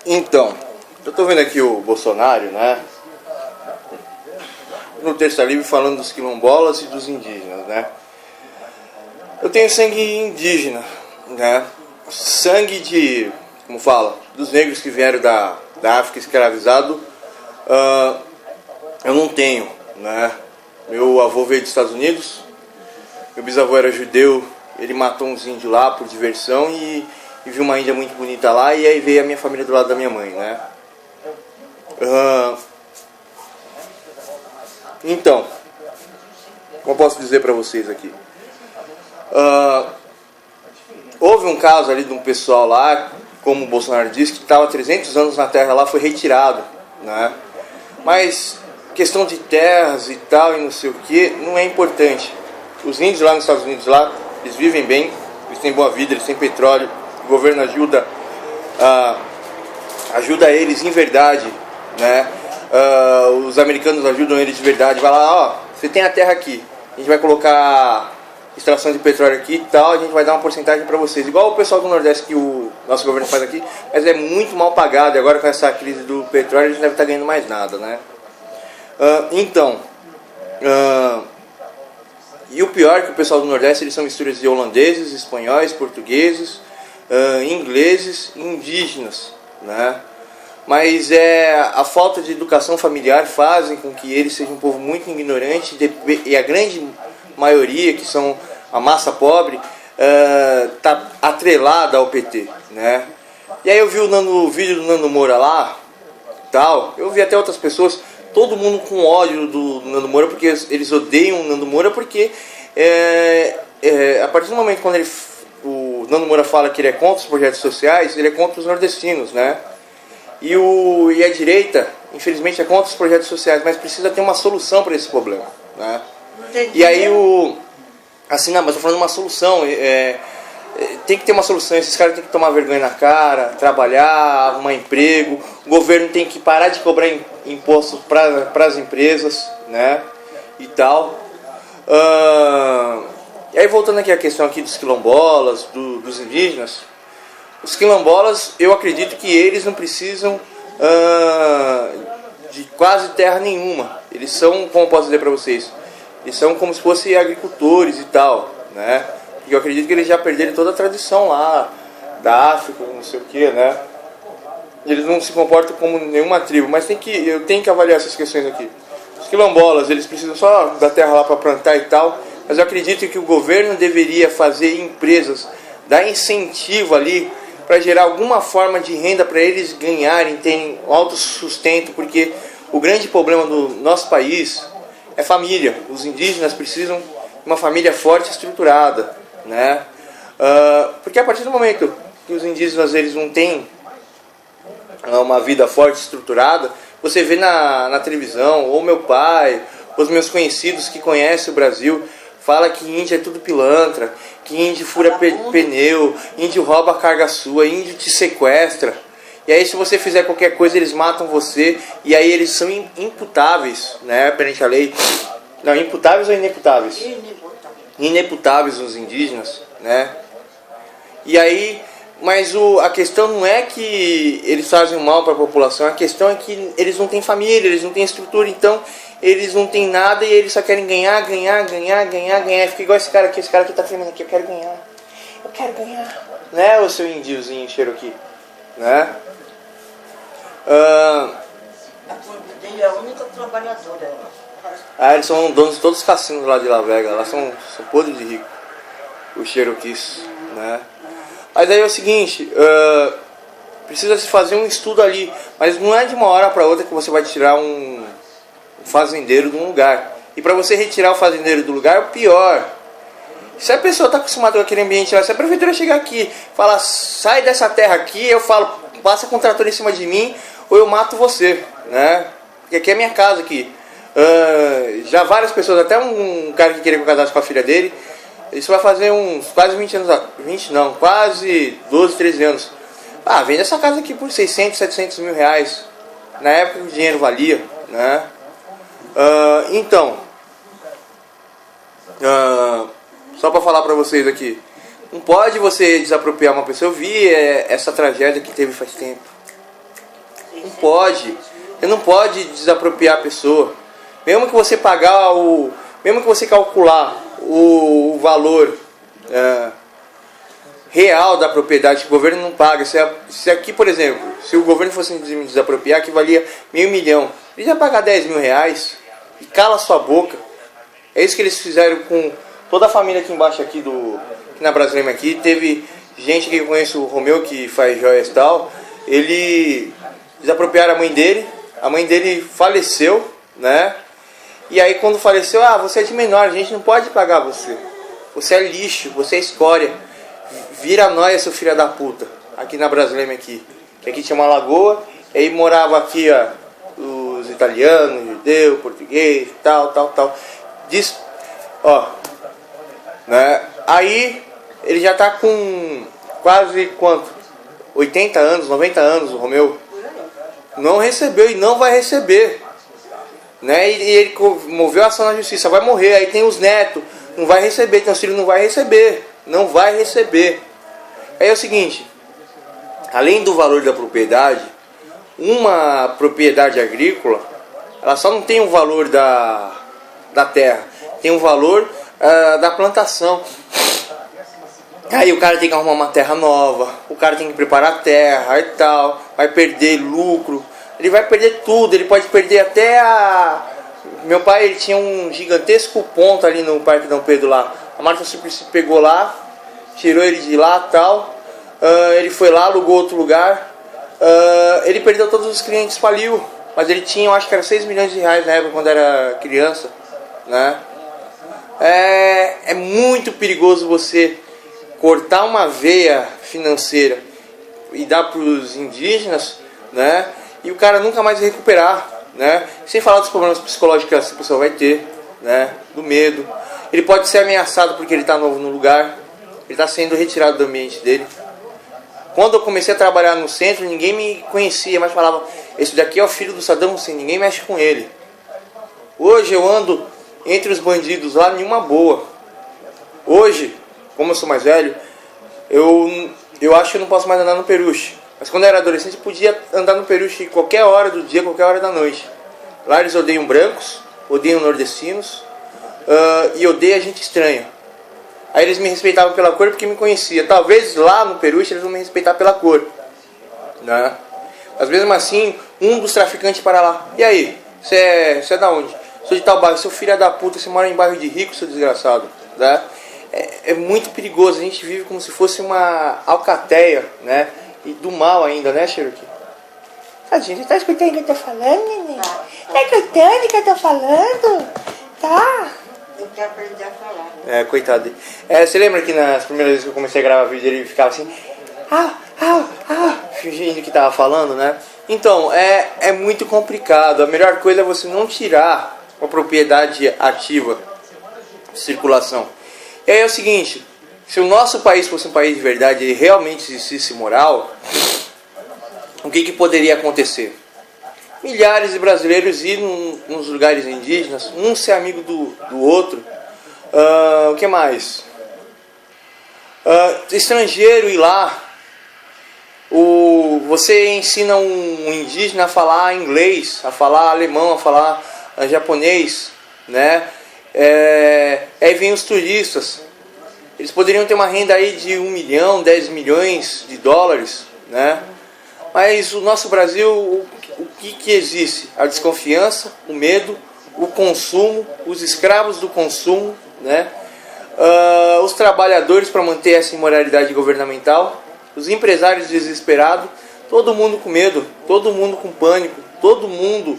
Então, eu tô vendo aqui o Bolsonaro, né? No Terça Livre falando dos quilombolas e dos indígenas, né? Eu tenho sangue indígena, né? Sangue de, como fala, dos negros que vieram da África escravizado, eu não tenho, né? Meu avô veio dos Estados Unidos, meu bisavô era judeu, ele matou uns índios lá por diversão e viu uma índia muito bonita lá, e aí veio a minha família do lado da minha mãe, né? Então, como eu posso dizer para vocês aqui? Houve um caso ali de um pessoal lá, como o Bolsonaro disse, que estava 300 anos na terra lá, foi retirado, né? Mas questão de terras e tal e não sei o que, não é importante. Os índios lá nos Estados Unidos, lá, eles vivem bem, eles têm boa vida, eles têm petróleo, o governo ajuda eles em verdade, né? Os americanos ajudam eles de verdade. Vai lá, ó, você tem a terra aqui, a gente vai colocar extração de petróleo aqui e tal, a gente vai dar uma porcentagem para vocês, igual o pessoal do Nordeste que o nosso governo faz aqui, mas é muito mal pagado, e agora com essa crise do petróleo a gente deve estar ganhando mais nada, né? E o pior é que o pessoal do Nordeste, eles são misturas de holandeses, espanhóis, portugueses, ingleses e indígenas, né? Mas a falta de educação familiar fazem com que eles sejam um povo muito ignorante, e a grande maioria, que são a massa pobre, está atrelada ao PT, né? E aí eu vi o vídeo do Nando Moura lá, tal, eu vi até outras pessoas, todo mundo com ódio do Nando Moura, porque eles odeiam o Nando Moura, porque a partir do momento quando o Nando Moura fala que ele é contra os projetos sociais, ele é contra os nordestinos, né? E a direita, infelizmente, é contra os projetos sociais, mas precisa ter uma solução para esse problema, né? E aí assim, não, mas eu tô falando uma solução, tem que ter uma solução, esses caras têm que tomar vergonha na cara, trabalhar, arrumar emprego, o governo tem que parar de cobrar impostos para as empresas, né, e tal. E aí voltando aqui à questão aqui dos quilombolas, dos indígenas, os quilombolas, eu acredito que eles não precisam de quase terra nenhuma, eles são, como eu posso dizer para vocês, eles são como se fossem agricultores e tal, né? Porque eu acredito que eles já perderam toda a tradição lá da África, não sei o que, né? Eles não se comportam como nenhuma tribo, mas eu tenho que avaliar essas questões aqui. Os quilombolas, eles precisam só da terra lá para plantar e tal, mas eu acredito que o governo deveria fazer empresas, dar incentivo ali para gerar alguma forma de renda para eles ganharem, terem autossustento, porque o grande problema do nosso país é família. Os indígenas precisam de uma família forte e estruturada, né? Porque a partir do momento que os indígenas eles não têm uma vida forte e estruturada, você vê na televisão, ou meu pai, os meus conhecidos que conhecem o Brasil, fala que índio é tudo pilantra, que índio fura pneu, índio rouba a carga sua, índio te sequestra. E aí se você fizer qualquer coisa, eles matam você. E aí eles são imputáveis, né, perante a lei. Não, imputáveis ou ineputáveis? Ineputáveis os indígenas, né? E aí, mas a questão não é que eles fazem mal para a população. A questão é que eles não têm família, eles não têm estrutura. Então eles não têm nada e eles só querem ganhar. Fica igual esse cara aqui tá tremendo aqui. Eu quero ganhar, né, o seu indiozinho Cherokee, né? A turma dele é a única trabalhadora. Eles são donos de todos os cassinos lá de La Vega. Lá são podres de rico, os Cherokees, né? Mas aí é o seguinte, precisa se fazer um estudo ali, mas não é de uma hora para outra que você vai tirar um fazendeiro de um lugar. E para você retirar o fazendeiro do lugar, é o pior. Se a pessoa está acostumada com aquele ambiente lá, se a prefeitura chegar aqui e falar, sai dessa terra aqui, eu falo, passa com o trator em cima de mim, ou eu mato você, né? Porque aqui é minha casa aqui. Já várias pessoas, até um cara que queria que eu casasse com a filha dele, isso vai fazer uns quase 20 anos, 20 não, quase 12, 13 anos. Vende essa casa aqui por 600, 700 mil reais. Na época o dinheiro valia, né? Então, só para falar para vocês aqui, não pode você desapropriar uma pessoa. Eu vi essa tragédia que teve faz tempo. Não pode. Você não pode desapropriar a pessoa. Mesmo que você pagar mesmo que você calcular o valor real da propriedade que o governo não paga. Se aqui, por exemplo, se o governo fosse me desapropriar, que valia R$500 mil, ele ia pagar R$10.000 e cala sua boca. É isso que eles fizeram com toda a família aqui embaixo, aqui na Brasília. Aqui teve gente que eu conheço, o Romeu, que faz joias e tal. Ele desapropriaram a mãe dele faleceu, né? E aí quando faleceu, você é de menor, a gente não pode pagar você. Você é lixo, você é escória. Vira nóia, seu filho da puta. Aqui na Brasília aqui. Que aqui tinha uma lagoa, e aí morava aqui os italianos, judeu, português, tal. Diz, né? Aí ele já tá com quase quanto? 80 anos, 90 anos, o Romeu. Não recebeu e não vai receber. Né? E ele moveu a ação na justiça, vai morrer. Aí tem os netos, não vai receber, tem os filhos, não vai receber. Não vai receber. Aí é o seguinte, além do valor da propriedade, uma propriedade agrícola, ela só não tem o valor da terra, tem o valor da plantação. Aí o cara tem que arrumar uma terra nova, o cara tem que preparar a terra e tal, vai perder lucro, ele vai perder tudo, ele pode perder até Meu pai, ele tinha um gigantesco ponto ali no Parque Dom Pedro lá. A Marta Suplicy pegou lá, tirou ele de lá e tal, ele foi lá, alugou outro lugar, ele perdeu todos os clientes, faliu, mas ele tinha, eu acho que era R$6 milhões na época, quando era criança, né? É muito perigoso você cortar uma veia financeira e dar para os indígenas, né? E o cara nunca mais recuperar, né? Sem falar dos problemas psicológicos que essa pessoa vai ter, né? Do medo. Ele pode ser ameaçado porque ele está novo no lugar, ele está sendo retirado do ambiente dele. Quando eu comecei a trabalhar no centro, ninguém me conhecia, mas falava, esse daqui é o filho do Saddam Hussein, ninguém mexe com ele. Hoje eu ando entre os bandidos lá, nenhuma boa. Hoje, como eu sou mais velho, eu acho que eu não posso mais andar no Peruche. Mas quando eu era adolescente, eu podia andar no Peruche qualquer hora do dia, qualquer hora da noite. Lá eles odeiam brancos, odeiam nordestinos e odeiam a gente estranha. Aí eles me respeitavam pela cor porque me conhecia. Talvez lá no Peruche eles vão me respeitar pela cor, né? Mas mesmo assim, um dos traficantes para lá. E aí? Você é da onde? Sou de tal bairro. Seu filho da puta, você mora em bairro de rico, seu desgraçado, né? É muito perigoso. A gente vive como se fosse uma alcateia, né? E do mal ainda, né, Cherokee? A gente tá escutando o que eu tô falando, neném? Tá escutando o que eu tô falando? Tá? Eu quero aprender a falar. Coitado dele. Você lembra que nas primeiras vezes que eu comecei a gravar vídeo ele ficava assim, fingindo que tava falando, né? Então, é muito complicado. A melhor coisa é você não tirar a propriedade ativa de circulação. E aí é o seguinte, se o nosso país fosse um país de verdade e realmente existisse moral, o que poderia acontecer? Milhares de brasileiros ir nos lugares indígenas, um ser amigo do outro. O que mais? Estrangeiro ir lá. Você ensina um indígena a falar inglês, a falar alemão, a falar japonês, né? Aí vem os turistas. Eles poderiam ter uma renda aí de 1 milhão, 10 milhões de dólares, né? Mas o nosso Brasil, o que existe? A desconfiança, o medo, o consumo, os escravos do consumo, né? Os trabalhadores para manter essa imoralidade governamental, os empresários desesperados, todo mundo com medo, todo mundo com pânico, todo mundo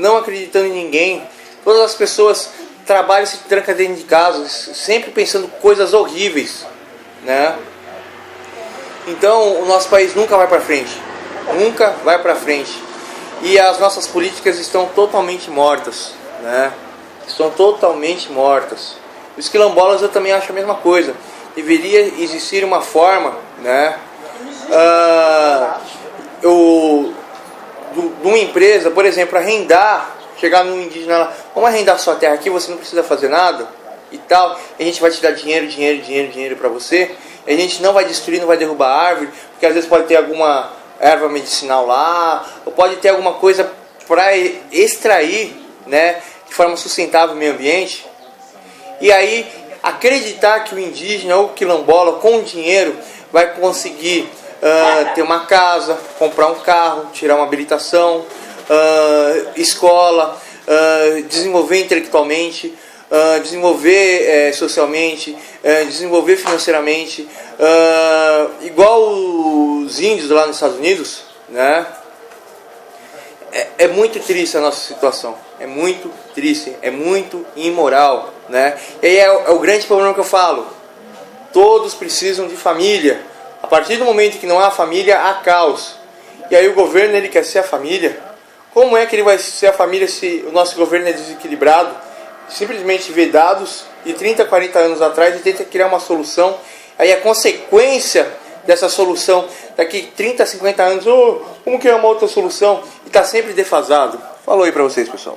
não acreditando em ninguém, todas as pessoas trabalham e se trancam dentro de casa, sempre pensando coisas horríveis, né? Então o nosso país nunca vai para frente, nunca vai para frente, e as nossas políticas estão totalmente mortas, né? Estão totalmente mortas. Os quilombolas eu também acho a mesma coisa. Deveria existir uma forma, né? De uma empresa, por exemplo, arrendar, chegar num indígena lá, vamos arrendar sua terra aqui, você não precisa fazer nada e tal, e a gente vai te dar dinheiro para você, e a gente não vai destruir, não vai derrubar a árvore, porque às vezes pode ter alguma erva medicinal lá, ou pode ter alguma coisa para extrair, né, de forma sustentável o meio ambiente. E aí acreditar que o indígena ou o quilombola com dinheiro vai conseguir ter uma casa, comprar um carro, tirar uma habilitação, escola, desenvolver intelectualmente, desenvolver socialmente, desenvolver financeiramente, igual os índios lá nos Estados Unidos, né? É muito triste a nossa situação, é muito triste, é muito imoral, né? E aí é o grande problema que eu falo, todos precisam de família. A partir do momento que não há família, há caos. E aí o governo, ele quer ser a família. Como é que ele vai ser a família se o nosso governo é desequilibrado? Simplesmente vê dados de 30, 40 anos atrás e tenta criar uma solução. Aí a consequência dessa solução, daqui 30, 50 anos, como criar uma outra solução? E está sempre defasado. Falou aí para vocês, pessoal.